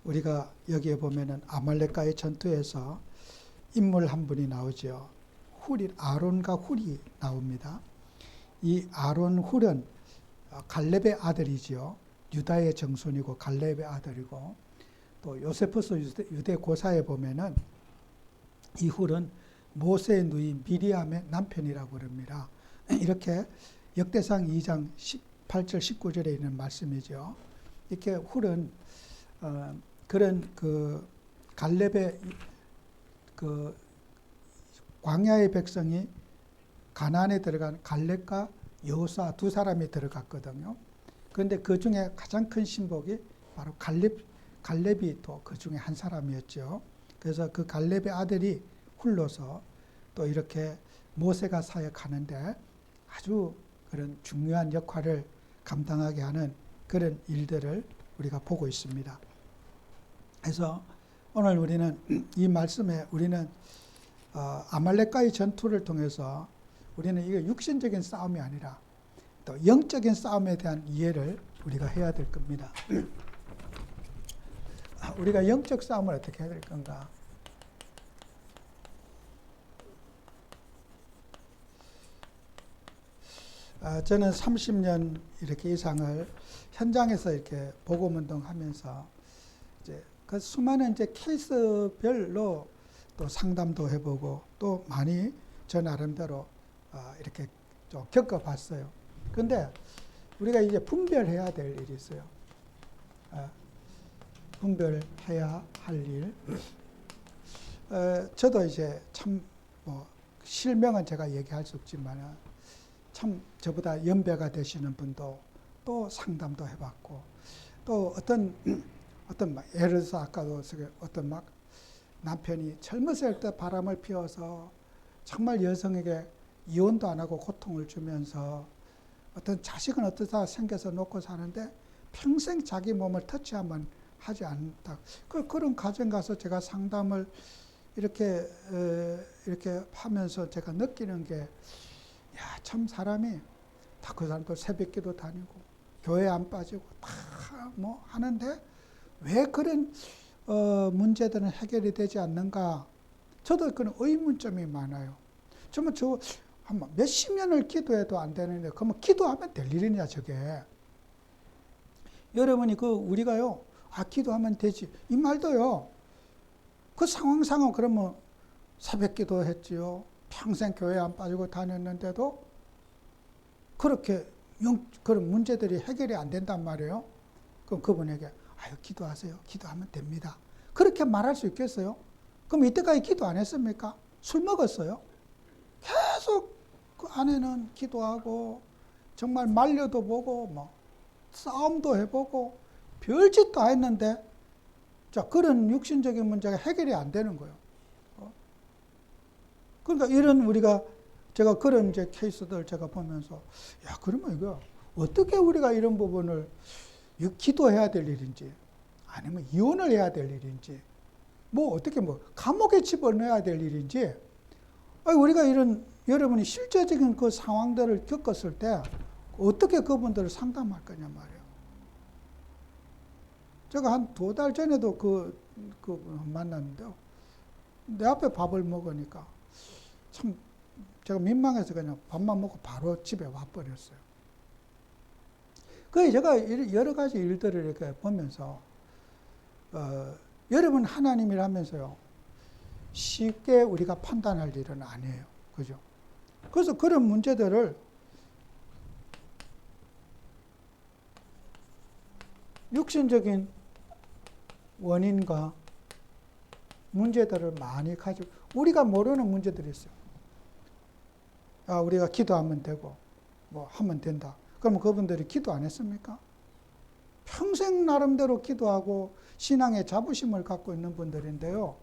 우리가 여기에 보면은 아말렉과의 전투에서 인물 한 분이 나오죠. 아론과 훌이 나옵니다. 이 아론 훌은 갈렙의 아들이지요. 유다의 정손이고 갈렙의 아들이고, 또 요세푸스 유대 고사에 보면은 이 훌은 모세의 누이 미리암의 남편이라고 그럽니다. 이렇게 역대상 2장 18절 19절에 있는 말씀이죠. 이렇게 훌은 그런 그 갈렙의 그 광야의 백성이 가나안에 들어간 갈렙과 여호수아 두 사람이 들어갔거든요. 그런데 그 중에 가장 큰 신복이 바로 갈렙이 또 그 중에 한 사람이었죠. 그래서 그 갈렙의 아들이 훌로서 또 이렇게 모세가 사역하는데 아주 그런 중요한 역할을 감당하게 하는 그런 일들을 우리가 보고 있습니다. 그래서 오늘 우리는 이 말씀에 우리는 아말렉과의 전투를 통해서 우리는 이게 육신적인 싸움이 아니라 또 영적인 싸움에 대한 이해를 우리가 해야 될 겁니다. 우리가 영적 싸움을 어떻게 해야 될 건가? 저는 30년 이렇게 이상을 현장에서 이렇게 복음 운동하면서 이제 그 수많은 이제 케이스별로 또 상담도 해보고 또 많이 저 나름대로 이렇게 좀 겪어봤어요. 근데 우리가 이제 분별해야 될 일이 있어요. 분별해야 할 일. 저도 이제 참 뭐 실명은 제가 얘기할 수 없지만 참 저보다 연배가 되시는 분도 또 상담도 해봤고 또 어떤 예를 들어서 아까도 어떤 막 남편이 젊었을 때 바람을 피워서 정말 여성에게 이혼도 안 하고 고통을 주면서 어떤 자식은 어떠다 생겨서 놓고 사는데 평생 자기 몸을 터치하면 하지 않는다. 그런 가정 가서 제가 상담을 이렇게 하면서 제가 느끼는 게, 참 사람이 다 그 사람도 새벽기도 다니고 교회 안 빠지고 다 뭐 하는데 왜 그런 문제들은 해결이 되지 않는가? 저도 그런 의문점이 많아요. 정말 한 몇십 년을 기도해도 안 되는데 그러면 기도하면 될 일이냐 저게? 여러분이 우리가요, 기도하면 되지 이 말도요. 그 상황 그러면 새벽기도 했지요. 평생 교회 안 빠지고 다녔는데도 그렇게 그런 문제들이 해결이 안 된단 말이에요. 그럼 그분에게 기도하세요. 기도하면 됩니다. 그렇게 말할 수 있겠어요? 그럼 이때까지 기도 안 했습니까? 술 먹었어요? 계속 그 아내는 기도하고 정말 말려도 보고 뭐 싸움도 해보고 별짓 다 했는데 자, 그런 육신적인 문제가 해결이 안 되는 거예요. 그러니까 제가 그런 이제 케이스들 제가 보면서, 그러면 이거 어떻게 우리가 이런 부분을 기도해야 될 일인지, 아니면 이혼을 해야 될 일인지, 어떻게 감옥에 집어넣어야 될 일인지, 우리가 여러분이 실제적인 그 상황들을 겪었을 때 어떻게 그분들을 상담할 거냐 말이에요. 제가 한 2달 전에도 만났는데요. 내 앞에 밥을 먹으니까 참 제가 민망해서 그냥 밥만 먹고 바로 집에 와버렸어요. 그래서 제가 여러 가지 일들을 이렇게 보면서, 여러분 하나님이라면서요, 쉽게 우리가 판단할 일은 아니에요. 그죠? 그래서 그런 문제들을 육신적인 원인과 문제들을 많이 가지고 우리가 모르는 문제들이 있어요. 우리가 기도하면 되고 하면 된다. 그러면 그분들이 기도 안 했습니까? 평생 나름대로 기도하고 신앙의 자부심을 갖고 있는 분들인데요.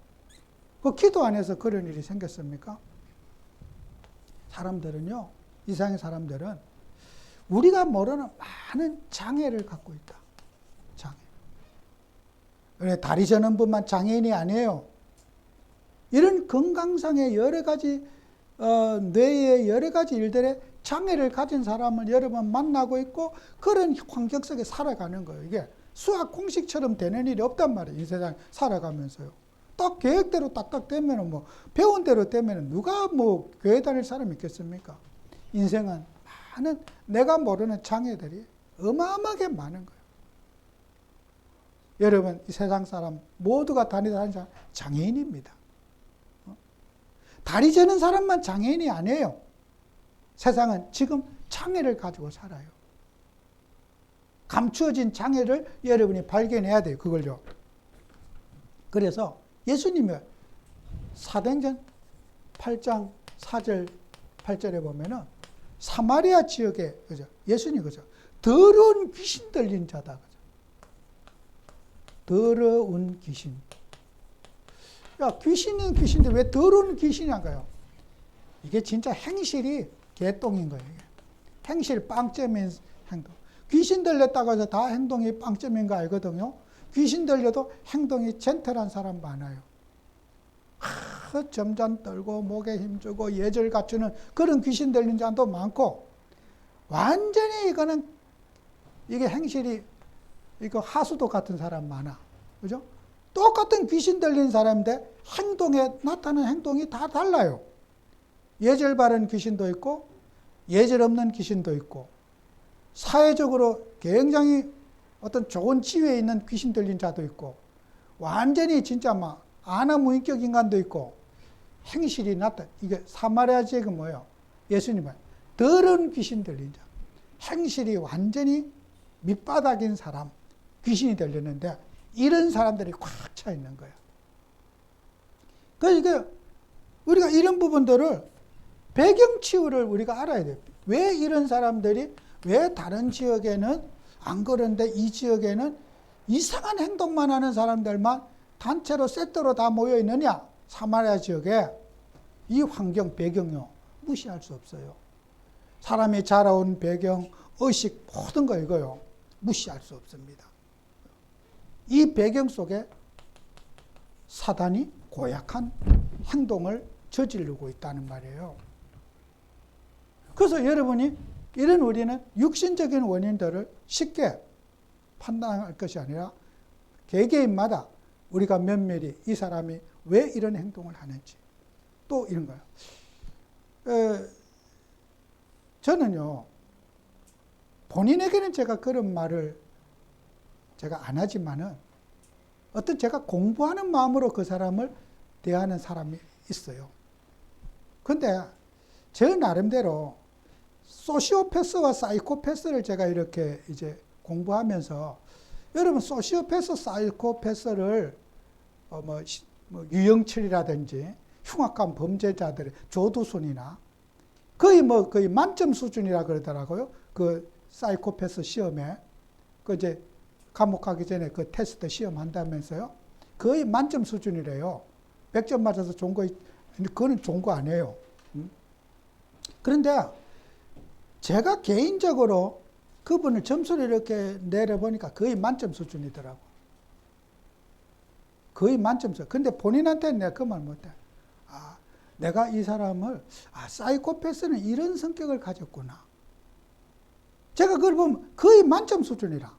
그 기도 안 해서 그런 일이 생겼습니까? 사람들은요, 이상의 사람들은 우리가 모르는 많은 장애를 갖고 있다. 장애. 다리 저는 분만 장애인이 아니에요. 이런 건강상의 여러 가지 뇌의 여러 가지 일들의 장애를 가진 사람을 여러 번 만나고 있고 그런 환경 속에 살아가는 거예요. 이게 수학 공식처럼 되는 일이 없단 말이에요. 이 세상 살아가면서요. 딱 계획대로 딱딱 되면은 뭐 배운 대로 되면은 누가 뭐 교회 다닐 사람이 있겠습니까? 인생은 많은 내가 모르는 장애들이 어마어마하게 많은 거예요. 여러분, 이 세상 사람 모두가 다니는 사람 장애인입니다. 다리 저는 사람만 장애인이 아니에요. 세상은 지금 장애를 가지고 살아요. 감추어진 장애를 여러분이 발견해야 돼요. 그걸요. 그래서 예수님이 사도행전 8장 4절 8절에 보면은 사마리아 지역에 그죠? 예수님 그죠? 더러운 귀신 들린 자다. 그죠? 더러운 귀신. 야, 귀신은 귀신인데 왜 더러운 귀신인가요? 이게 진짜 행실이 개똥인 거예요. 행실 빵점인 행동. 귀신 들렸다고 해서 다 행동이 빵점인 거 알거든요. 귀신 들려도 행동이 젠틀한 사람 많아요. 점잔 떨고 목에 힘주고 예절 갖추는 그런 귀신 들린 자도 많고, 완전히 이거는 이게 행실이 이거 하수도 같은 사람 많아. 그죠? 똑같은 귀신 들린 사람인데 행동에 나타나는 행동이 다 달라요. 예절 바른 귀신도 있고 예절 없는 귀신도 있고, 사회적으로 굉장히 어떤 좋은 지위에 있는 귀신 들린 자도 있고, 완전히 진짜 막 아나무인격 인간도 있고, 행실이 이게 사마리아 지역은 뭐예요? 예수님은 더러운 귀신 들린 자, 행실이 완전히 밑바닥인 사람, 귀신이 들렸는데 이런 사람들이 꽉 차 있는 거예요. 그러니까 우리가 이런 부분들을 배경 치유를 우리가 알아야 돼요. 왜 이런 사람들이 왜 다른 지역에는 안 그런데 이 지역에는 이상한 행동만 하는 사람들만 단체로 세트로 다 모여 있느냐? 사마리아 지역에 이 환경 배경요 무시할 수 없어요. 사람이 자라온 배경, 의식 모든 거 이거요 무시할 수 없습니다. 이 배경 속에 사단이 고약한 행동을 저지르고 있다는 말이에요. 그래서 여러분이 이런 우리는 육신적인 원인들을 쉽게 판단할 것이 아니라 개개인마다 우리가 면밀히 이 사람이 왜 이런 행동을 하는지 또 이런 거예요. 저는요, 본인에게는 제가 그런 말을 제가 안 하지만은 어떤 제가 공부하는 마음으로 그 사람을 대하는 사람이 있어요. 근데 저 나름대로 소시오패스와 사이코패스를 제가 이렇게 이제 공부하면서, 여러분 소시오패스, 사이코패스를 뭐 유영철이라든지 흉악한 범죄자들의 조두순이나 거의 만점 수준이라 그러더라고요. 그 사이코패스 시험에 그 이제 감옥 가기 전에 그 테스트 시험 한다면서요. 거의 만점 수준이래요. 100점 맞아서 좋은 거, 그거는 좋은 거 아니에요. 그런데 제가 개인적으로 그분을 점수를 이렇게 내려보니까 거의 만점 수준이더라고. 거의 만점 수준. 근데 본인한테는 내가 그 말 못해. 내가 이 사람을, 사이코패스는 이런 성격을 가졌구나. 제가 그걸 보면 거의 만점 수준이라.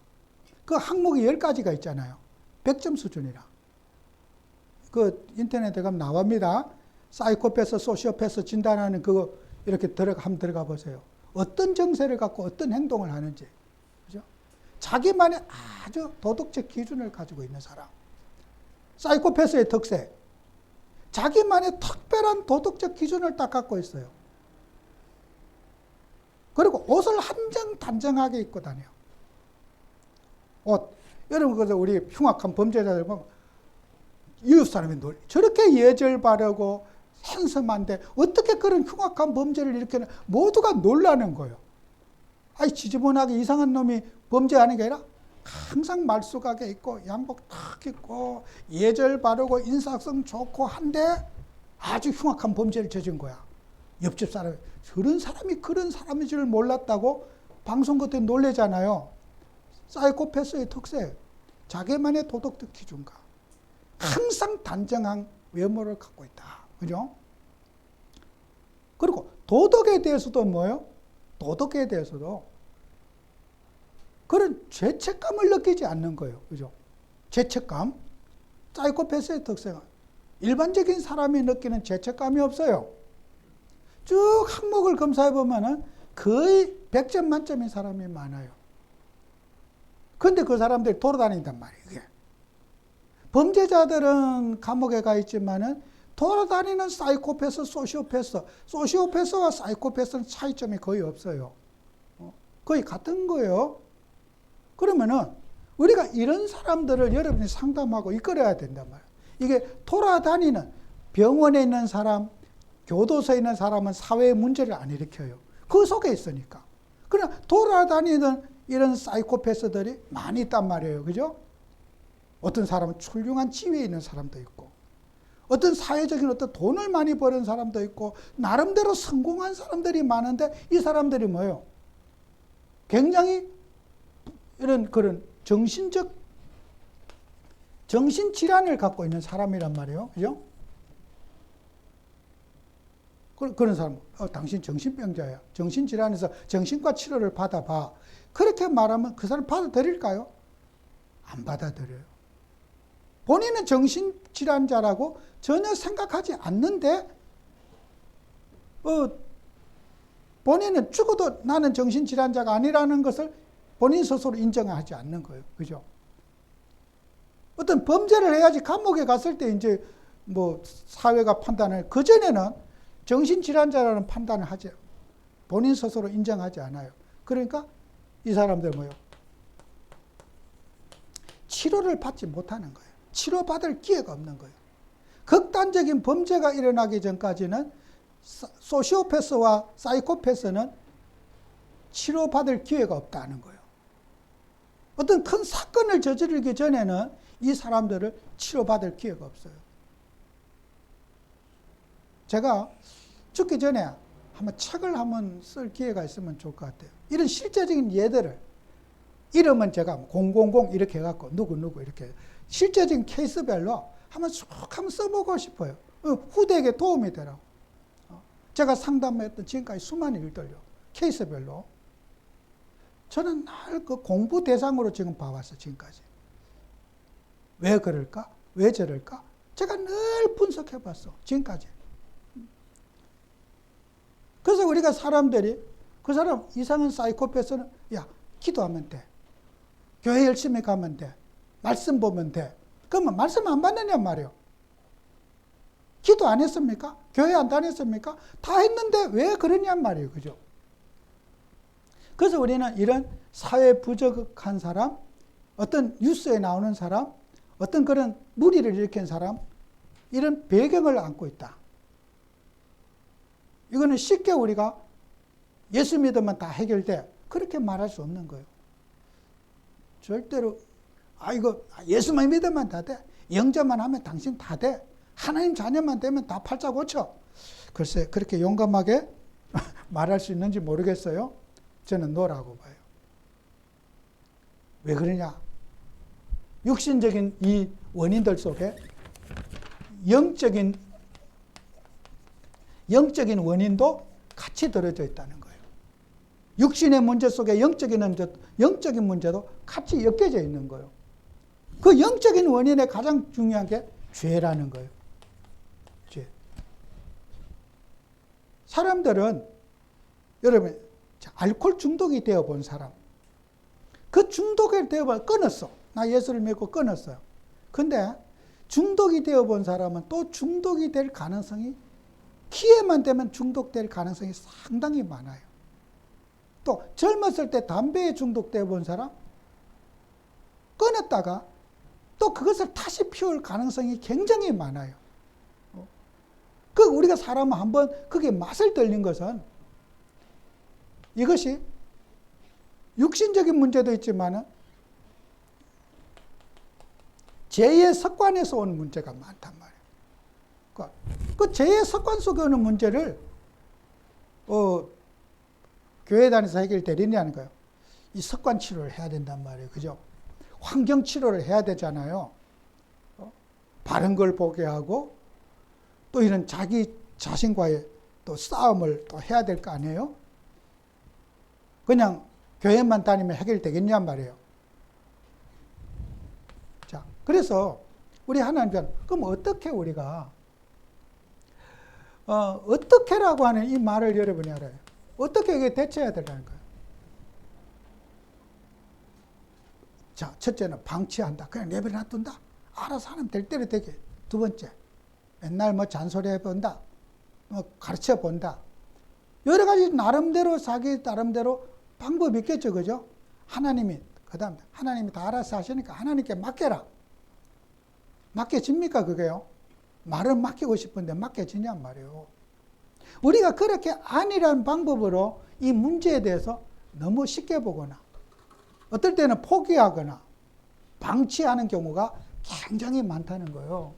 그 항목이 10가지가 있잖아요. 100점 수준이라. 그 인터넷에 가면 나옵니다. 사이코패스, 소시오패스 진단하는 그거 이렇게 한번 들어가 보세요. 어떤 정세를 갖고 어떤 행동을 하는지. 그죠? 자기만의 아주 도덕적 기준을 가지고 있는 사람. 사이코패스의 특색. 자기만의 특별한 도덕적 기준을 딱 갖고 있어요. 그리고 옷을 한정단정하게 입고 다녀요. 옷. 여러분, 그래서 우리 흉악한 범죄자들 보면 이웃 사람이 저렇게 예절 바르고 핸섬한데 어떻게 그런 흉악한 범죄를 일으키는, 모두가 놀라는 거예요. 지저분하게 이상한 놈이 범죄하는 게 아니라 항상 말쑥하게 있고 양복 탁 입고 예절 바르고 인사성 좋고 한데 아주 흉악한 범죄를 저진 거야. 옆집 사람이 저런 사람이 그런 사람인 줄 몰랐다고 방송 끝에 놀래잖아요. 사이코패스의 특색, 자기만의 도덕적 기준과 항상 단정한 외모를 갖고 있다. 그죠? 그리고 도덕에 대해서도 뭐예요? 도덕에 대해서도 그런 죄책감을 느끼지 않는 거예요. 그죠? 죄책감. 사이코패스의 특성은 일반적인 사람이 느끼는 죄책감이 없어요. 쭉 항목을 검사해 보면은 거의 100점 만점인 사람이 많아요. 근데 그 사람들이 돌아다닌단 말이에요. 이게. 범죄자들은 감옥에 가 있지만은 돌아다니는 사이코패스, 소시오패스와 사이코패스는 차이점이 거의 없어요. 거의 같은 거예요. 그러면은 우리가 이런 사람들을 여러분이 상담하고 이끌어야 된단 말이에요. 이게 돌아다니는 병원에 있는 사람, 교도소에 있는 사람은 사회의 문제를 안 일으켜요. 그 속에 있으니까. 그러나 돌아다니는 이런 사이코패스들이 많이 있단 말이에요. 그죠? 어떤 사람은 훌륭한 지위에 있는 사람도 있고, 어떤 사회적인 어떤 돈을 많이 버는 사람도 있고, 나름대로 성공한 사람들이 많은데, 이 사람들이 뭐예요? 굉장히 이런 그런 정신질환을 갖고 있는 사람이란 말이에요. 그죠? 그런 사람, 당신 정신병자야. 정신질환에서 정신과 치료를 받아봐. 그렇게 말하면 그 사람 받아들일까요? 안 받아들여요. 본인은 정신질환자라고 전혀 생각하지 않는데, 본인은 죽어도 나는 정신질환자가 아니라는 것을 본인 스스로 인정하지 않는 거예요. 그죠? 어떤 범죄를 해야지 감옥에 갔을 때 이제 뭐 사회가 판단을, 그전에는 정신질환자라는 판단을 하지, 본인 스스로 인정하지 않아요. 그러니까 이 사람들 뭐예요? 치료를 받지 못하는 거예요. 치료받을 기회가 없는 거예요. 극단적인 범죄가 일어나기 전까지는 소시오패스와 사이코패스는 치료받을 기회가 없다는 거예요. 어떤 큰 사건을 저지르기 전에는 이 사람들을 치료받을 기회가 없어요. 제가 죽기 전에 한번 책을 한번 쓸 기회가 있으면 좋을 것 같아요. 이런 실제적인 예들을, 이름은 제가 000 이렇게 해갖고 누구 이렇게 실제적인 케이스별로 한번 쭉 한번 써보고 싶어요. 후대에게 도움이 되라고. 제가 상담했던 지금까지 수많은 일들요. 케이스별로. 저는 늘 그 공부 대상으로 지금 봐왔어요. 지금까지. 왜 그럴까? 왜 저럴까? 제가 늘 분석해봤어. 지금까지. 그래서 우리가 사람들이, 그 사람 이상한 사이코패스는, 야, 기도하면 돼. 교회 열심히 가면 돼. 말씀 보면 돼. 그러면 말씀 안 받느냐 말이에요. 기도 안 했습니까? 교회 안 다녔습니까? 다 했는데 왜 그러냔 말이에요. 그죠? 그래서 우리는 이런 사회 부적한 사람, 어떤 뉴스에 나오는 사람, 어떤 그런 무리를 일으킨 사람, 이런 배경을 안고 있다. 이거는 쉽게 우리가 예수 믿으면 다 해결돼. 그렇게 말할 수 없는 거예요. 절대로, 이거 예수만 믿으면 다 돼. 영접만 하면 당신 다 돼. 하나님 자녀만 되면 다 팔자 고쳐. 글쎄, 그렇게 용감하게 말할 수 있는지 모르겠어요. 저는 노라고 봐요. 왜 그러냐? 육신적인 이 원인들 속에 영적인 원인도 같이 들어져 있다는 거예요. 육신의 문제 속에 영적인 문제도 같이 엮여져 있는 거예요. 그 영적인 원인의 가장 중요한 게 죄라는 거예요. 죄. 사람들은, 여러분, 알코올 중독이 되어본 사람, 그 중독에 되어봐 끊었어. 나 예수를 믿고 끊었어요. 근데 중독이 되어본 사람은 또 중독이 될 가능성이, 기회만 되면 중독될 가능성이 상당히 많아요. 또 젊었을 때 담배에 중독되어 본 사람, 끊었다가 또 그것을 다시 피울 가능성이 굉장히 많아요. 우리가 사람은 한번 그게 맛을 들린 것은, 이것이 육신적인 문제도 있지만 죄의 습관에서 오는 문제가 많단 말이에요. 그 죄의 습관 속에 오는 문제를 교회 다니면서 해결되리냐는 거예요. 이 습관 치료를 해야 된단 말이에요. 그죠? 환경 치료를 해야 되잖아요. 바른 걸 보게 하고 또 이런 자기 자신과의 또 싸움을 또 해야 될 거 아니에요? 그냥 교회만 다니면 해결되겠냔 말이에요. 자, 그래서 우리 하나님께는 그럼 어떻게 우리가 어떻게라고 하는 이 말을 여러분이 알아요. 어떻게 이게 대처해야 되라는 거예요. 자, 첫째는 방치한다. 그냥 내버려 놔둔다. 알아서 하면 될 대로 되게. 두 번째, 맨날 뭐 잔소리 해본다. 뭐 가르쳐 본다. 여러 가지 나름대로 자기 나름대로 방법이 있겠죠. 그죠? 하나님이, 그 다음, 하나님이 다 알아서 하시니까 하나님께 맡겨라. 맡겨집니까, 그게요? 말은 맡기고 싶은데 맡겨지냔 말이에요. 우리가 그렇게 아니라는 방법으로 이 문제에 대해서 너무 쉽게 보거나, 어떨 때는 포기하거나, 방치하는 경우가 굉장히 많다는 거예요.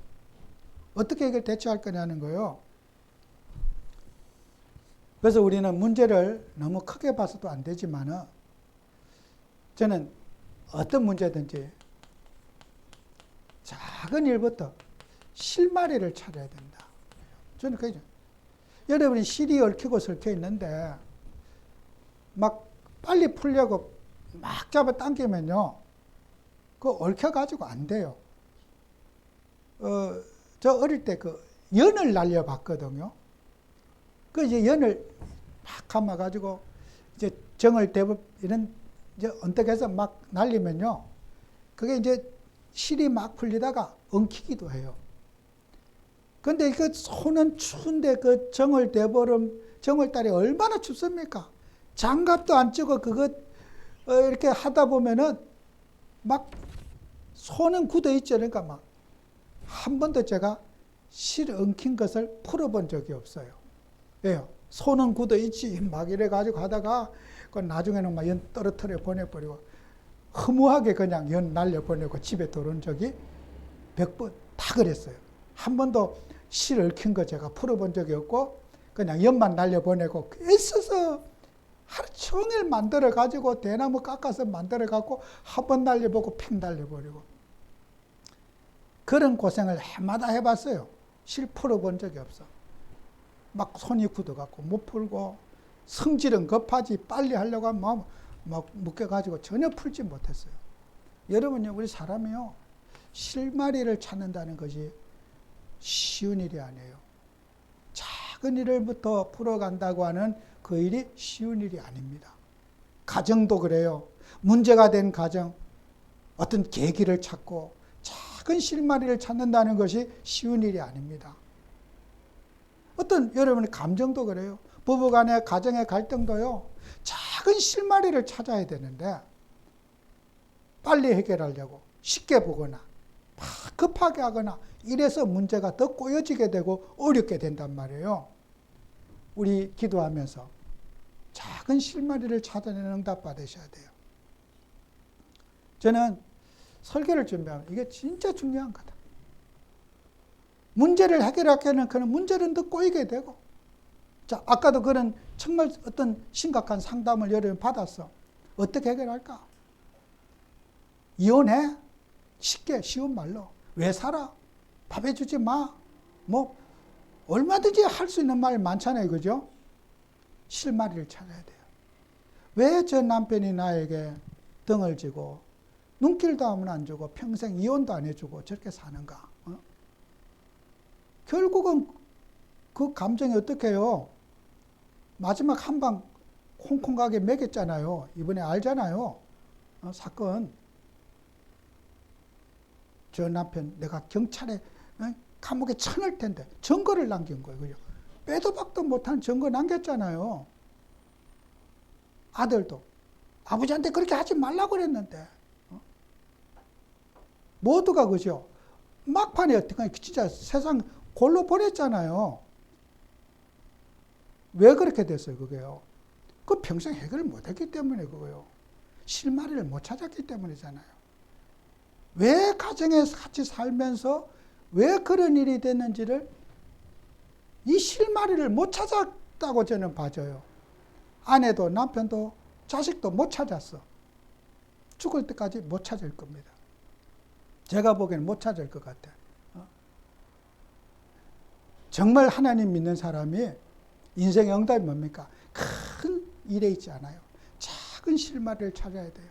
어떻게 이걸 대처할 거냐는 거예요. 그래서 우리는 문제를 너무 크게 봐서도 안 되지만은, 저는 어떤 문제든지 작은 일부터 실마리를 찾아야 된다. 저는 그죠. 여러분이 실이 얽히고 설켜 있는데 막 빨리 풀려고 막 잡아 당기면요, 그거 얽혀가지고 안 돼요. 저 어릴 때 그 연을 날려봤거든요. 그 이제 연을 막 감아가지고 이제 정을 대고 이런 이제 언덕에서 막 날리면요, 그게 이제 실이 막 풀리다가 엉키기도 해요. 근데 그 손은 추운데 그 정을 대보름, 정월달이 얼마나 춥습니까? 장갑도 안 쓰고 그거 이렇게 하다 보면은 막 손은 굳어 있죠. 그러니까 막 한 번도 제가 실 엉킨 것을 풀어본 적이 없어요. 왜요? 손은 굳어 있지. 막 이래 가지고 하다가 그 나중에는 막 연 떨어뜨려 보내버리고 허무하게 그냥 연 날려 보내고 집에 들어온 적이 100번 다 그랬어요. 한 번도 실 얽힌 거 제가 풀어본 적이 없고 그냥 연만 날려 보내고 애써서 하루 종일 만들어 가지고 대나무 깎아서 만들어 갖고 한 번 날려보고 팽 날려버리고 그런 고생을 해마다 해봤어요. 실 풀어본 적이 없어. 막 손이 굳어갖고 못 풀고 성질은 급하지 빨리 하려고 하면 막 묶여가지고 전혀 풀지 못했어요. 여러분요, 우리 사람이요, 실마리를 찾는다는 것이 쉬운 일이 아니에요. 작은 일을부터 풀어간다고 하는 그 일이 쉬운 일이 아닙니다. 가정도 그래요. 문제가 된 가정, 어떤 계기를 찾고 작은 실마리를 찾는다는 것이 쉬운 일이 아닙니다. 어떤 여러분의 감정도 그래요. 부부간의 가정의 갈등도요, 작은 실마리를 찾아야 되는데 빨리 해결하려고 쉽게 보거나 막 급하게 하거나 이래서 문제가 더 꼬여지게 되고 어렵게 된단 말이에요. 우리 기도하면서 작은 실마리를 찾아내는 응답 받으셔야 돼요. 저는 설교를 준비하면 이게 진짜 중요한 거다. 문제를 해결하기에는 그런 문제는 더 꼬이게 되고. 자, 아까도 그런 정말 어떤 심각한 상담을 여러분 받았어. 어떻게 해결할까? 이혼해? 쉽게 쉬운 말로. 왜 살아? 밥 해주지 마. 뭐 얼마든지 할 수 있는 말 많잖아요. 그죠? 실마리를 찾아야 돼요. 왜 저 남편이 나에게 등을 지고 눈길도 하면 안 주고 평생 이혼도 안 해주고 저렇게 사는가? 결국은 그 감정이 어떻게 해요? 마지막 한 방 콩콩 가게 먹였잖아요. 이번에 알잖아요. 사건. 저 남편 내가 경찰에 감옥에 쳐넣을 텐데 증거를 남긴 거예요. 그죠? 빼도 박도 못한 증거 남겼잖아요. 아들도 아버지한테 그렇게 하지 말라고 그랬는데 모두가 그죠? 막판에 어떻게 진짜 세상 골로 보냈잖아요. 왜 그렇게 됐어요, 그게요? 그 평생 해결을 못했기 때문에 그거요. 실마리를 못 찾았기 때문이잖아요. 왜 가정에서 같이 살면서 왜 그런 일이 됐는지를 이 실마리를 못 찾았다고 저는 봐줘요. 아내도 남편도 자식도 못 찾았어. 죽을 때까지 못 찾을 겁니다. 제가 보기에는 못 찾을 것 같아요. 정말 하나님 믿는 사람이 인생의 응답이 뭡니까? 큰 일에 있지 않아요. 작은 작은 실마리를 찾아야 돼요.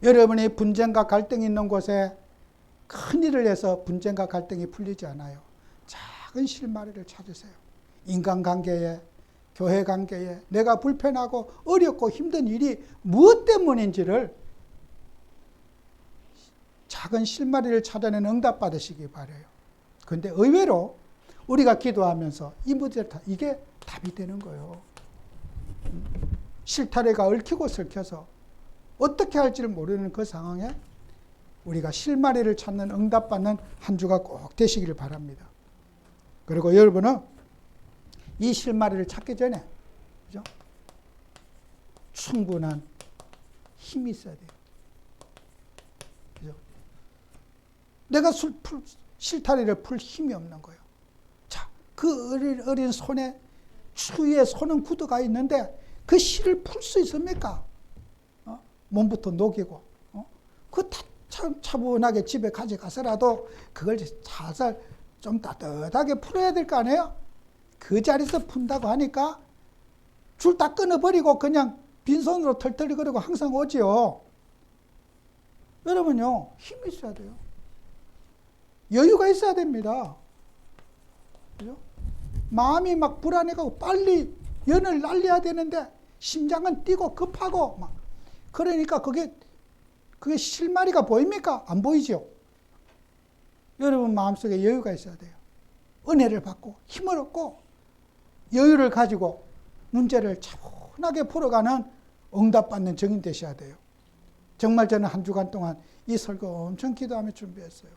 여러분이 분쟁과 갈등이 있는 곳에 큰 일을 해서 분쟁과 갈등이 풀리지 않아요. 작은 실마리를 찾으세요. 인간관계에, 교회관계에 내가 불편하고 어렵고 힘든 일이 무엇 때문인지를 작은 실마리를 찾아내는 응답 받으시기 바라요. 그런데 의외로 우리가 기도하면서 이 문제 이게 답이 되는 거예요. 실타래가 얽히고 설켜서 어떻게 할지를 모르는 그 상황에 우리가 실마리를 찾는 응답받는 한 주가 꼭 되시기를 바랍니다. 그리고 여러분은 이 실마리를 찾기 전에 그죠? 충분한 힘이 있어야 돼요. 그죠? 내가 실타래를 풀 힘이 없는 거예요. 자, 그 어린 손에 추위에 손은 굳어가 있는데 그 실을 풀 수 있습니까? 몸부터 녹이고 그 차분하게 집에 가져가서라도 그걸 살살 좀 따뜻하게 풀어야 될 거 아니에요? 그 자리에서 푼다고 하니까 줄 다 끊어버리고 그냥 빈손으로 털털거리고 항상 오지요. 여러분요, 힘이 있어야 돼요. 여유가 있어야 됩니다. 그죠? 마음이 막 불안해가고 빨리 연을 날려야 되는데 심장은 뛰고 급하고 막 그러니까 그게 실마리가 보입니까? 안 보이죠? 여러분 마음속에 여유가 있어야 돼요. 은혜를 받고 힘을 얻고 여유를 가지고 문제를 차분하게 풀어가는 응답받는 증인 되셔야 돼요. 정말 저는 한 주간 동안 이 설교 엄청 기도하며 준비했어요.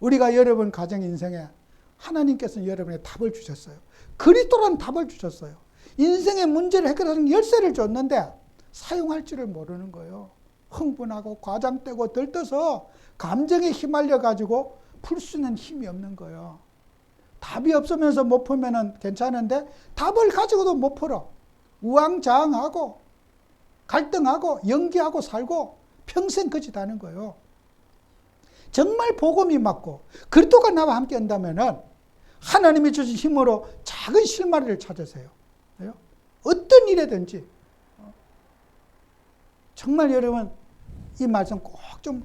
우리가 여러분 가정 인생에 하나님께서는 여러분의 답을 주셨어요. 그리스도라는 답을 주셨어요. 인생의 문제를 해결하는 열쇠를 줬는데 사용할 줄을 모르는 거예요. 흥분하고 과장되고 들떠서 감정에 휘말려 가지고 풀 수 있는 힘이 없는 거예요. 답이 없으면서 못 풀면은 괜찮은데 답을 가지고도 못 풀어. 우왕좌왕하고 갈등하고 연기하고 살고 평생 그 짓 하는 거예요. 정말 복음이 맞고 그리스도가 나와 함께 한다면은 하나님이 주신 힘으로 작은 실마리를 찾으세요. 어떤 일이든지 정말 여러분 이 말씀 꼭 좀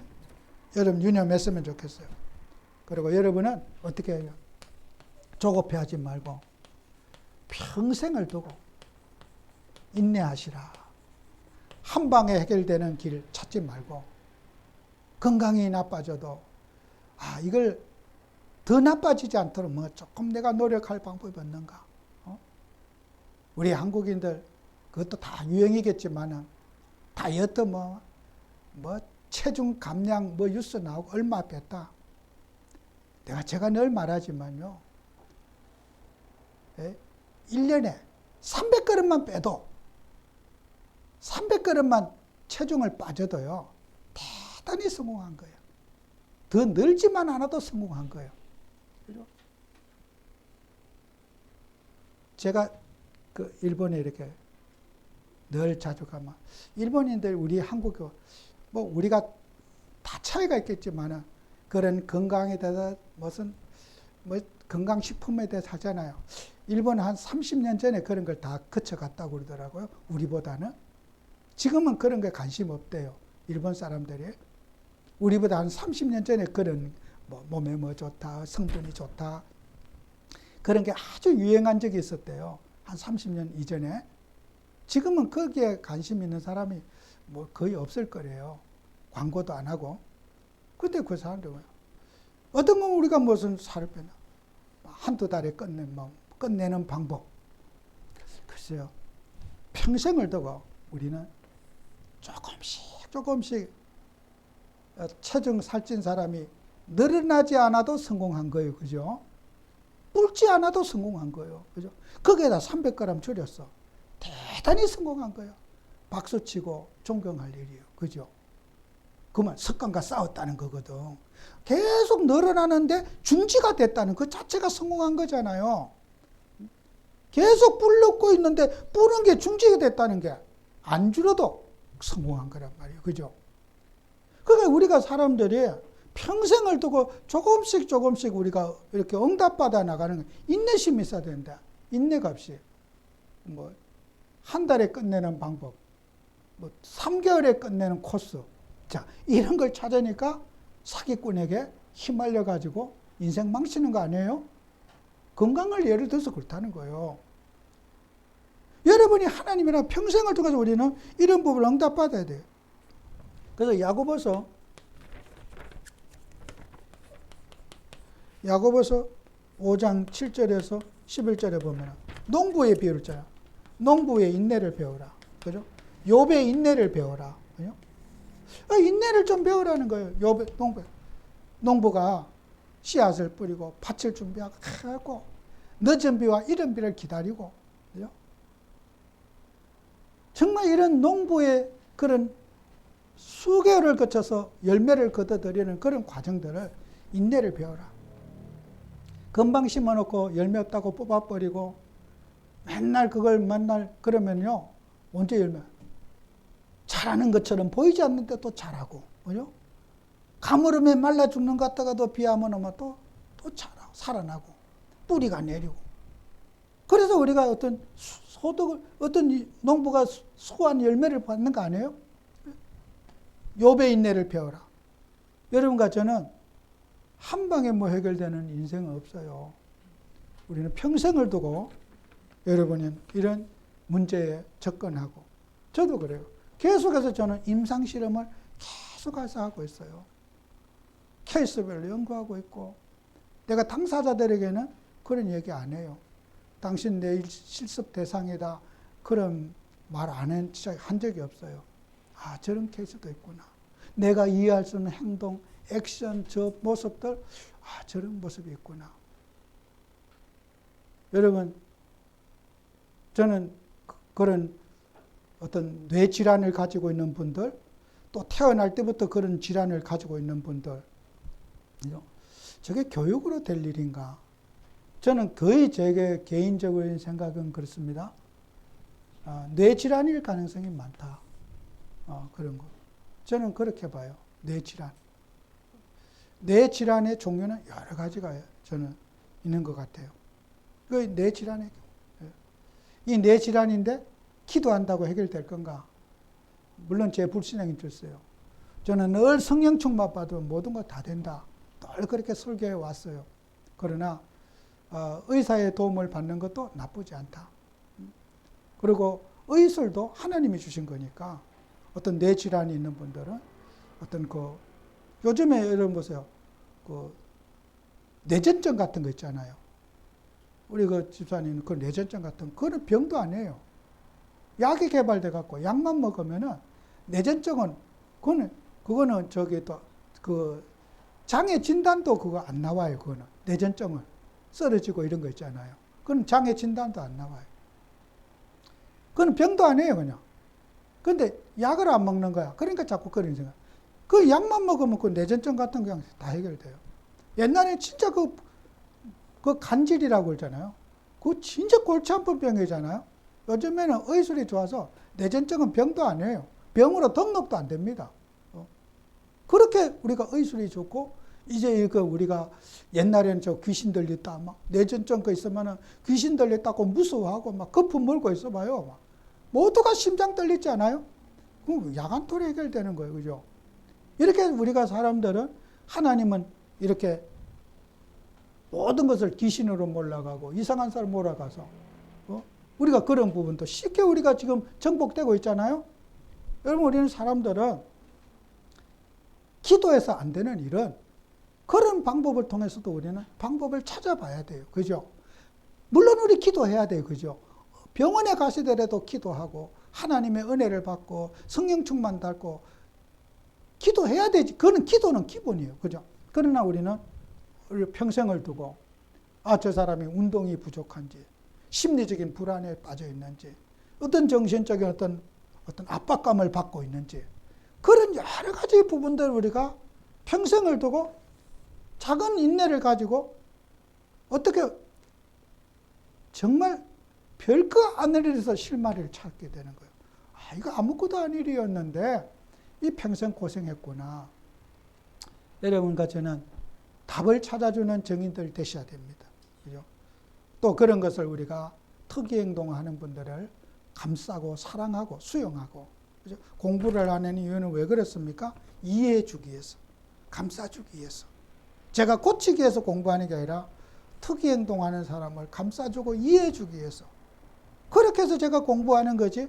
여러분 유념했으면 좋겠어요. 그리고 여러분은 어떻게 해요? 조급해하지 말고 평생을 두고 인내하시라. 한 방에 해결되는 길 찾지 말고 건강이 나빠져도 이걸 더 나빠지지 않도록 뭐 조금 내가 노력할 방법이 없는가? 우리 한국인들 그것도 다 유행이겠지만은 다이어트 뭐 체중 감량 뉴스 나오고 얼마 뺐다. 제가 늘 말하지만요. 1년에 300g만 빼도 300g만 체중을 빠져도요. 대단히 성공한 거예요. 더 늘지만 않아도 성공한 거예요. 그죠? 제가 그 일본에 이렇게 늘 자주 가면 일본인들 우리 한국 우리가 다 차이가 있겠지만은 그런 건강에 대해서 무슨 건강식품에 대해서 하잖아요. 일본은 한 30년 전에 그런 걸 다 거쳐갔다고 그러더라고요. 우리보다는. 지금은 그런 거에 관심 없대요. 일본 사람들이. 우리보다 한 30년 전에 그런 몸에 좋다, 성분이 좋다. 그런 게 아주 유행한 적이 있었대요. 한 30년 이전에. 지금은 거기에 관심 있는 사람이 거의 없을 거래요. 광고도 안 하고. 그때 그 사람들은 어떤 건 우리가 무슨 살을 빼나 한두 달에 끝내는 방법. 글쎄요. 평생을 두고 우리는 조금씩 체중 살찐 사람이 늘어나지 않아도 성공한 거예요. 그죠? 뿔지 않아도 성공한 거예요. 그죠? 거기에다 300g 줄였어. 대단히 성공한 거예요. 박수치고 존경할 일이에요. 그죠? 그만 습관과 싸웠다는 거거든. 계속 늘어나는데 중지가 됐다는 그 자체가 성공한 거잖아요. 계속 뿔 넣고 있는데 뿌는 게 중지가 됐다는 게 안 줄어도 성공한 거란 말이에요. 그죠? 그러니까 우리가 사람들이 평생을 두고 조금씩 우리가 이렇게 응답받아 나가는 인내심이 있어야 된다. 인내가 없이 한 달에 끝내는 방법, 뭐 3개월에 끝내는 코스. 자, 이런 걸 찾으니까 사기꾼에게 휘말려 가지고 인생 망치는 거 아니에요? 건강을 예를 들어서 그렇다는 거예요. 여러분이 하나님이랑 평생을 통해서 우리는 이런 부분을 응답받아야 돼요. 그래서 야고보서 5장 7절에서 11절에 보면 농부의 비유를 잖아요. 농부의 인내를 배워라. 그죠? 욥의 인내를 배워라. 그죠? 인내를 좀 배우라는 거예요. 농부가 씨앗을 뿌리고 밭을 준비하고 늦은 비와 이른 비를 기다리고, 그죠? 정말 이런 농부의 그런 수개월을 거쳐서 열매를 거둬들이는 그런 과정들을 인내를 배워라. 금방 심어놓고 열매 없다고 뽑아버리고 맨날 그걸 그러면요, 언제 열매? 자라는 것처럼 보이지 않는데 또 자라고, 그죠? 가물음에 말라 죽는 것 같다가도 비 한번 오면 또 자라고, 살아나고, 뿌리가 내리고. 그래서 우리가 어떤 농부가 수고한 열매를 받는 거 아니에요? 욥의 인내를 배워라. 여러분과 저는 한 방에 뭐 해결되는 인생은 없어요. 우리는 평생을 두고 여러분은 이런 문제에 접근하고, 저도 그래요. 계속해서 저는 임상실험을 계속해서 하고 있어요. 케이스별로 연구하고 있고, 내가 당사자들에게는 그런 얘기 안 해요. 당신 내일 실습 대상이다. 그런 말 안 한 적이 없어요. 아, 저런 케이스도 있구나. 내가 이해할 수 없는 행동, 액션, 저 모습들, 아, 저런 모습이 있구나. 여러분, 저는 그런 어떤 뇌 질환을 가지고 있는 분들, 또 태어날 때부터 그런 질환을 가지고 있는 분들, 저게 교육으로 될 일인가? 저는 거의 제 개인적인 생각은 그렇습니다. 뇌 질환일 가능성이 많다. 그런 거. 저는 그렇게 봐요. 뇌 질환. 뇌 질환의 종류는 여러 가지가 저는 있는 것 같아요. 그 뇌 질환의 경우. 이 뇌 질환인데 기도한다고 해결될 건가? 물론 제 불신앙이 들었어요. 저는 늘 성령 충만 받으면 모든 거 다 된다. 늘 그렇게 설교해 왔어요. 그러나 의사의 도움을 받는 것도 나쁘지 않다. 그리고 의술도 하나님이 주신 거니까 어떤 뇌 질환이 있는 분들은 어떤 요즘에 여러분 보세요. 뇌전증 같은 거 있잖아요. 우리 집사님은 그 뇌전증 같은 그런 병도 아니에요. 약이 개발돼 갖고 약만 먹으면은 뇌전증은 그거는 저기 또 장애 진단도 그거 안 나와요. 그거는 뇌전증은 쓰러지고 이런 거 있잖아요. 그건 장애 진단도 안 나와요. 그건 병도 아니에요, 그냥. 근데 약을 안 먹는 거야. 그러니까 자꾸 그런 생각. 그 약만 먹으면 그 뇌전증 같은 거 다 해결돼요. 옛날에 진짜 그 간질이라고 그러잖아요. 그거 진짜 골치 아픈 병이잖아요. 요즘에는 의술이 좋아서 뇌전증은 병도 아니에요. 병으로 등록도 안 됩니다. 그렇게 우리가 의술이 좋고, 이제 우리가 옛날에는 저 귀신 들렸다, 막 뇌전증 거 있으면은 귀신 들렸다고 무서워하고 막 거품 물고 있어봐요. 막. 모두가 심장 떨리지 않아요? 그럼 야간토로 해결되는 거예요. 그죠? 이렇게 우리가 사람들은 하나님은 이렇게 모든 것을 귀신으로 몰아가고 이상한 사람 몰아가서 우리가 그런 부분도 쉽게 우리가 지금 정복되고 있잖아요. 여러분, 우리는 사람들은 기도해서 안 되는 일은 그런 방법을 통해서도 우리는 방법을 찾아봐야 돼요. 그죠? 물론 우리 기도해야 돼요. 그죠? 병원에 가시더라도 기도하고 하나님의 은혜를 받고 성령 충만 받고 기도해야 되지. 그거는 기도는 기본이에요. 그죠? 그러나 우리는 평생을 두고 저 사람이 운동이 부족한지, 심리적인 불안에 빠져 있는지, 어떤 정신적인 어떤 압박감을 받고 있는지, 그런 여러 가지 부분들을 우리가 평생을 두고 작은 인내를 가지고 어떻게 정말 별거 아닌 일에서 실마리를 찾게 되는 거예요. 이거 아무것도 아닌 일이었는데 이 평생 고생했구나. 여러분과 저는 답을 찾아주는 증인들 되셔야 됩니다. 그죠? 또 그런 것을 우리가 특이 행동하는 분들을 감싸고 사랑하고 수용하고. 그죠? 공부를 하는 이유는 왜 그렇습니까? 이해해 주기 위해서, 감싸주기 위해서. 제가 고치기 위해서 공부하는 게 아니라 특이 행동하는 사람을 감싸주고 이해해 주기 위해서. 그렇게 해서 제가 공부하는 거지,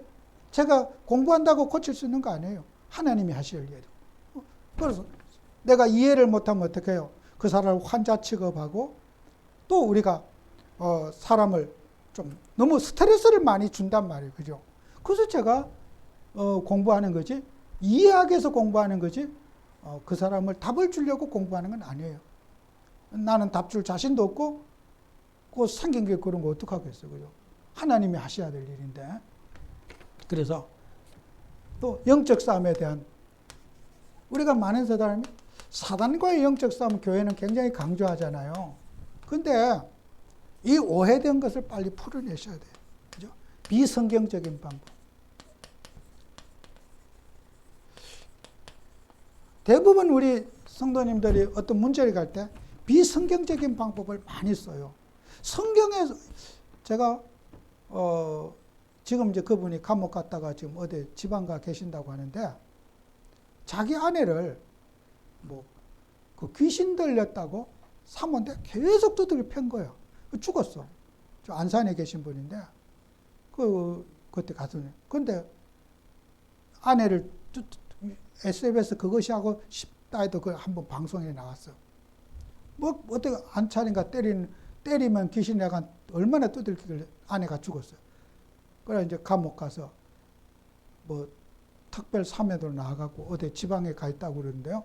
제가 공부한다고 고칠 수 있는 거 아니에요. 하나님이 하실 일이에요. 그래서 내가 이해를 못하면 어떻게 해요? 그 사람을 환자 취급하고, 또 우리가 사람을 좀 너무 스트레스를 많이 준단 말이에요. 그죠? 그래서 제가 공부하는 거지, 이해하기 위해서 공부하는 거지, 그 사람을 답을 주려고 공부하는 건 아니에요. 나는 답 줄 자신도 없고, 그 생긴 게 그런 거 어떡하겠어요. 그죠? 하나님이 하셔야 될 일인데. 그래서 또 영적 싸움에 대한, 우리가 많은 사람이 사단과의 영적 싸움 교회는 굉장히 강조하잖아요. 근데 이 오해된 것을 빨리 풀어내셔야 돼요. 그죠? 비성경적인 방법. 대부분 우리 성도님들이 어떤 문제를 갈 때 비성경적인 방법을 많이 써요. 성경에서 제가 지금 이제 그분이 감옥 갔다가 지금 어디 지방가 계신다고 하는데, 자기 아내를 그 귀신 들렸다고 사모인데 계속 두들겨 팬 거예요. 죽었어. 저 안산에 계신 분인데, 그때 가서. 근데 아내를 SBS 그것이 하고 싶다 해도 그 한번 방송에 나왔어. 어떻게 안찬인가 때리면 귀신이 약간 얼마나 두들기길래 아내가 죽었어요. 그래 이제 감옥 가서 특별 사면으로 나와갖고 어디 지방에 가 있다고 그러는데요.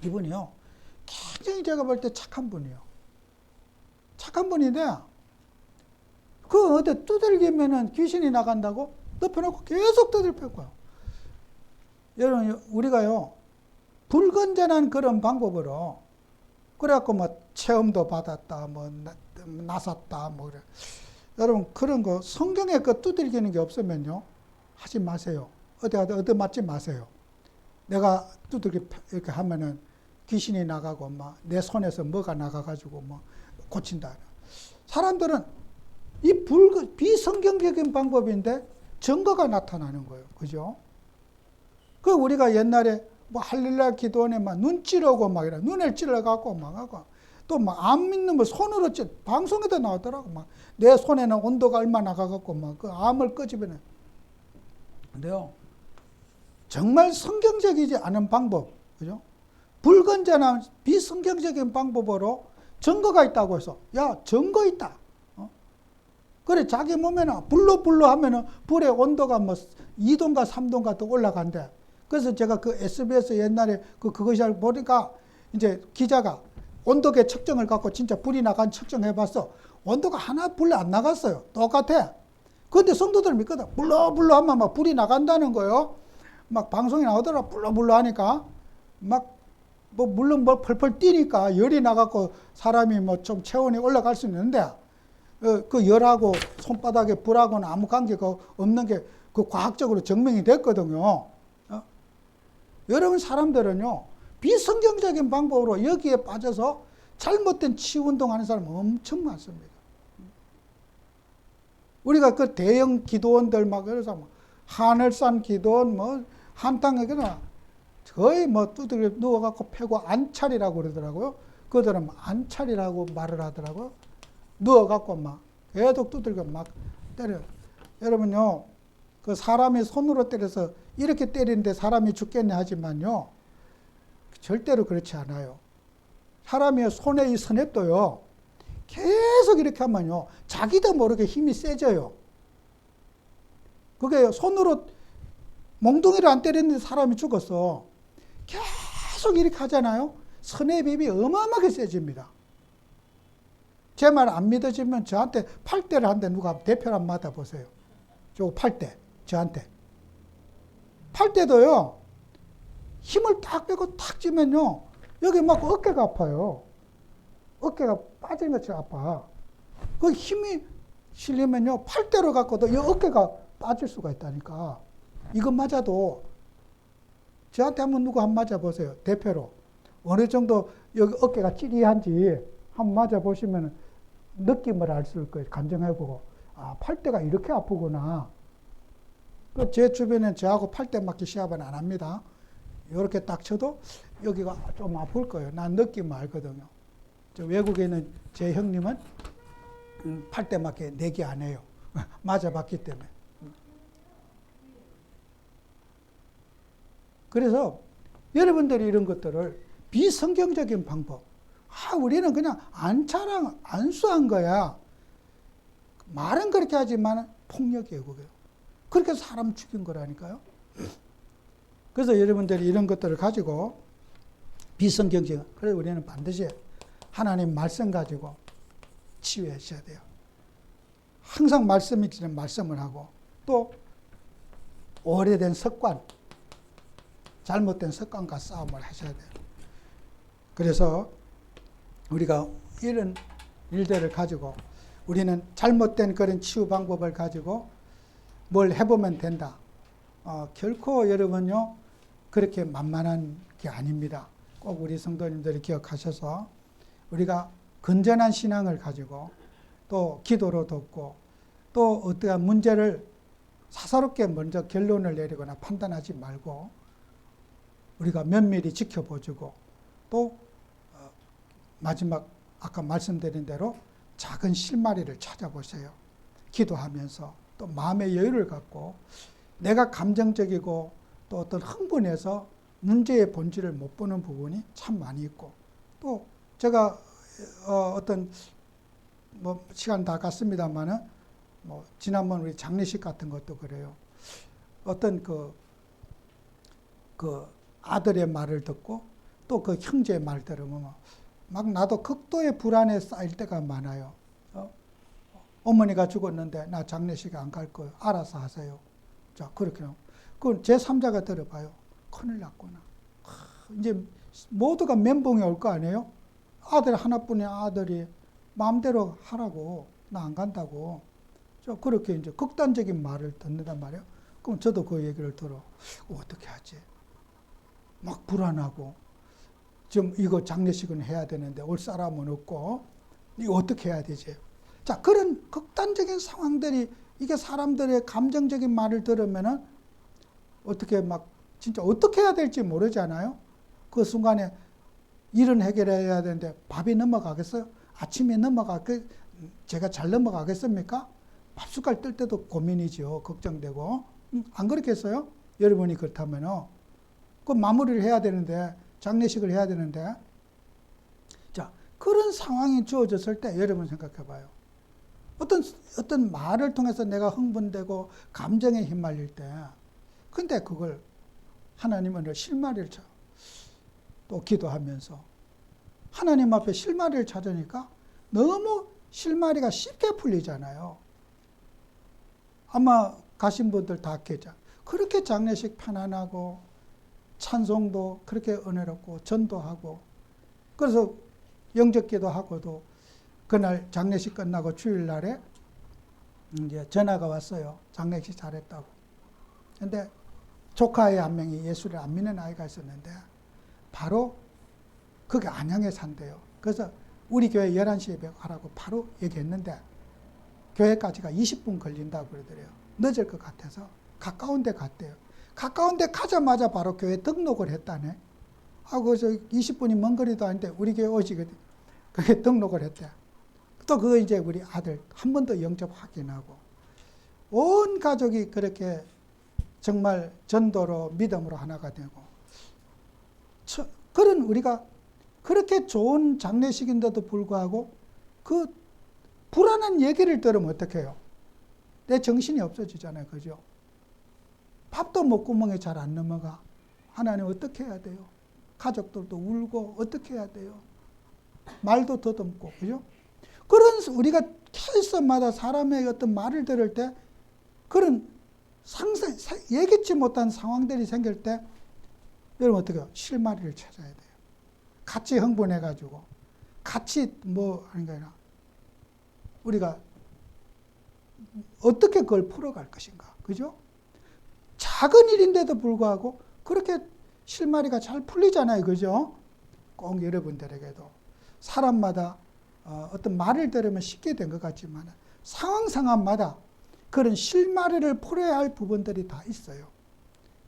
이분이요, 굉장히 제가 볼 때 착한 분이에요. 착한 분인데, 어디 두들기면은 귀신이 나간다고 덮여놓고 계속 두들길 거예요. 여러분, 우리가요, 불건전한 그런 방법으로, 그래갖고 체험도 받았다, 나섰다, 그래. 여러분, 그런 거, 성경에 두들기는 게 없으면요, 하지 마세요. 어디 맞지 마세요. 내가 두들기 이렇게 하면은 귀신이 나가고, 내 손에서 뭐가 나가가지고, 고친다. 사람들은 이 비성경적인 방법인데 증거가 나타나는 거예요. 그죠? 우리가 옛날에 할렐루야 기도원에 눈 찌르고 이래. 눈을 찔러갖고 하고. 또 안 믿는 손으로 방송에도 나오더라고. 내 손에는 온도가 얼마 나가갖고 그 암을 끄집어내. 근데요, 정말 성경적이지 않은 방법, 그죠? 불건전한 비성경적인 방법으로 증거가 있다고 해서, 야, 증거 있다. 그래, 자기 몸에는 불로 하면은 불의 온도가 2도인가 3도인가 더 올라간대. 그래서 제가 그 SBS 옛날에 그것이 보니까 이제 기자가 온도계 측정을 갖고 진짜 불이 나간 측정해봤어. 온도가 하나 불 안 나갔어요. 똑같아. 그런데 성도들 믿거든. 불러 하면 불이 나간다는 거예요. 방송에 나오더라. 불러 하니까 물론 펄펄 뛰니까 열이 나갖고 사람이 좀 체온이 올라갈 수 있는데, 그 열하고 손바닥에 불하고는 아무 관계가 없는 게 과학적으로 증명이 됐거든요. 여러분, 사람들은요, 비성경적인 방법으로 여기에 빠져서 잘못된 치유운동 하는 사람 엄청 많습니다. 우리가 그 대형 기도원들 그래서 하늘산 기도원 한땅에 그냥 거의 두들겨 누워갖고 패고 안찰이라고 그러더라고요. 그들은 안찰이라고 말을 하더라고요. 누워갖고 계속 두들겨 때려. 여러분요, 그 사람이 손으로 때려서 이렇게 때리는데 사람이 죽겠네 하지만요, 절대로 그렇지 않아요. 사람이 손에 이 스냅도요, 계속 이렇게 하면요, 자기도 모르게 힘이 세져요. 그게 손으로 몽둥이를 안 때렸는데 사람이 죽었어. 계속 이렇게 하잖아요. 스냅 힘이 어마어마하게 세집니다. 제 말 안 믿어지면 저한테 팔대를 한 대 누가 대표를 한번 맞아보세요. 저 팔대, 저한테. 팔대도요, 힘을 딱 빼고 탁 찌면요, 여기 어깨가 아파요. 어깨가 빠지는 것처럼 아파. 그 힘이 실리면요, 팔대로 갖고도 이 어깨가 빠질 수가 있다니까. 이거 맞아도 저한테 한번 누구 한번 맞아보세요. 대표로. 어느 정도 여기 어깨가 찌리한지 한번 맞아보시면 느낌을 알 수 있을 거예요. 감정해보고. 아, 팔대가 이렇게 아프구나. 제 주변에 저하고 팔대 맞기 시합은 안 합니다. 이렇게 딱 쳐도 여기가 좀 아플 거예요. 난 느낌 알거든요. 저 외국에 있는 제 형님은 팔대 맞기 내기 안 해요. 맞아봤기 때문에. 그래서 여러분들이 이런 것들을 비성경적인 방법, 우리는 그냥 안차랑 안수한 거야. 말은 그렇게 하지만 폭력이에요, 그게. 그렇게 사람 죽인 거라니까요. 그래서 여러분들이 이런 것들을 가지고 비성경적, 그래서 우리는 반드시 하나님 말씀 가지고 치유하셔야 돼요. 항상 말씀이 있으면 말씀을 하고, 또 오래된 습관, 잘못된 습관과 싸움을 하셔야 돼요. 그래서 우리가 이런 일들을 가지고 우리는 잘못된 그런 치유 방법을 가지고 뭘 해보면 된다. 결코 여러분요, 그렇게 만만한 게 아닙니다. 꼭 우리 성도님들이 기억하셔서 우리가 건전한 신앙을 가지고 또 기도로 돕고 또 어떠한 문제를 사사롭게 먼저 결론을 내리거나 판단하지 말고 우리가 면밀히 지켜보주고 또 마지막 아까 말씀드린 대로 작은 실마리를 찾아보세요. 기도하면서 또 마음의 여유를 갖고 내가 감정적이고 또 어떤 흥분해서 문제의 본질을 못 보는 부분이 참 많이 있고 또 제가 어떤 뭐 시간 다 갔습니다만은 뭐 지난번 우리 장례식 같은 것도 그래요. 어떤 그 아들의 말을 듣고 또 그 형제의 말 들으면 막 나도 극도의 불안에 쌓일 때가 많아요. 어머니가 죽었는데 나 장례식에 안 갈 거예요. 알아서 하세요. 자, 그렇게. 그건 제3자가 들어봐요. 큰일 났구나. 이제 모두가 멘붕이 올 거 아니에요? 아들 하나뿐인 아들이 마음대로 하라고, 나 안 간다고. 저 그렇게 이제 극단적인 말을 듣는단 말이에요. 그럼 저도 그 얘기를 들어. 어떻게 하지? 막 불안하고. 지금 이거 장례식은 해야 되는데 올 사람은 없고, 이거 어떻게 해야 되지? 자, 그런 극단적인 상황들이 이게 사람들의 감정적인 말을 들으면은 어떻게 막 진짜 어떻게 해야 될지 모르잖아요. 그 순간에 일은 해결해야 되는데 밥이 넘어가겠어요? 아침에 제가 잘 넘어가겠습니까? 밥숟갈 뜰 때도 고민이죠. 걱정되고. 안 그렇겠어요? 여러분이 그렇다면은. 그 마무리를 해야 되는데, 장례식을 해야 되는데. 자, 그런 상황이 주어졌을 때 여러분 생각해 봐요. 어떤 말을 통해서 내가 흥분되고 감정에 휘말릴 때, 근데 그걸 하나님은 실마리를 쳐. 또 기도하면서 하나님 앞에 실마리를 찾으니까 너무 실마리가 쉽게 풀리잖아요. 아마 가신 분들 다 계좌. 그렇게 장례식 편안하고 찬송도 그렇게 은혜롭고 전도하고 그래서 영접기도 하고도 그날 장례식 끝나고 주일날에 이제 전화가 왔어요. 장례식 잘했다고. 근데 조카의 한 명이 예수를 안 믿는 아이가 있었는데 바로 그게 안양에 산대요. 그래서 우리 교회 11시에 하라고 바로 얘기했는데 교회까지가 20분 걸린다고 그러더래요. 늦을 것 같아서 가까운 데 갔대요. 가까운 데 가자마자 바로 교회 등록을 했다네. 그래서 20분이 먼 거리도 아닌데 우리 교회 오시거든. 그게 등록을 했대. 또 그거 이제 우리 아들 한 번 더 영접 확인하고 온 가족이 그렇게 정말 전도로 믿음으로 하나가 되고 그런 우리가 그렇게 좋은 장례식인데도 불구하고 그 불안한 얘기를 들으면 어떡해요? 내 정신이 없어지잖아요. 그죠? 밥도 목구멍에 잘 안 넘어가. 하나님 어떻게 해야 돼요? 가족들도 울고 어떻게 해야 돼요? 말도 더듬고. 그죠? 그런 우리가 케이스마다 사람의 어떤 말을 들을 때 그런 예기치 못한 상황들이 생길 때 여러분 어떻게 해요? 실마리를 찾아야 돼요. 같이 흥분해가지고 같이 아닌가 우리가 어떻게 그걸 풀어갈 것인가. 그죠? 작은 일인데도 불구하고 그렇게 실마리가 잘 풀리잖아요. 그죠? 꼭 여러분들에게도 사람마다 어떤 말을 들으면 쉽게 된 것 같지만 상황마다 그런 실마리를 풀어야 할 부분들이 다 있어요.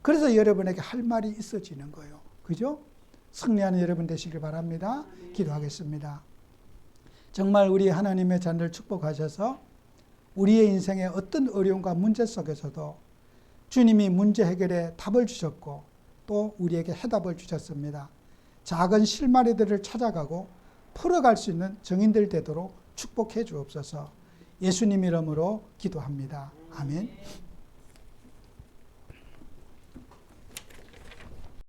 그래서 여러분에게 할 말이 있어지는 거예요. 그죠? 승리하는 여러분 되시길 바랍니다. 기도하겠습니다. 정말 우리 하나님의 자녀를 축복하셔서 우리의 인생의 어떤 어려움과 문제 속에서도 주님이 문제 해결에 답을 주셨고 또 우리에게 해답을 주셨습니다. 작은 실마리들을 찾아가고 풀어갈 수 있는 증인들 되도록 축복해 주옵소서. 예수님 이름으로 기도합니다. 아멘.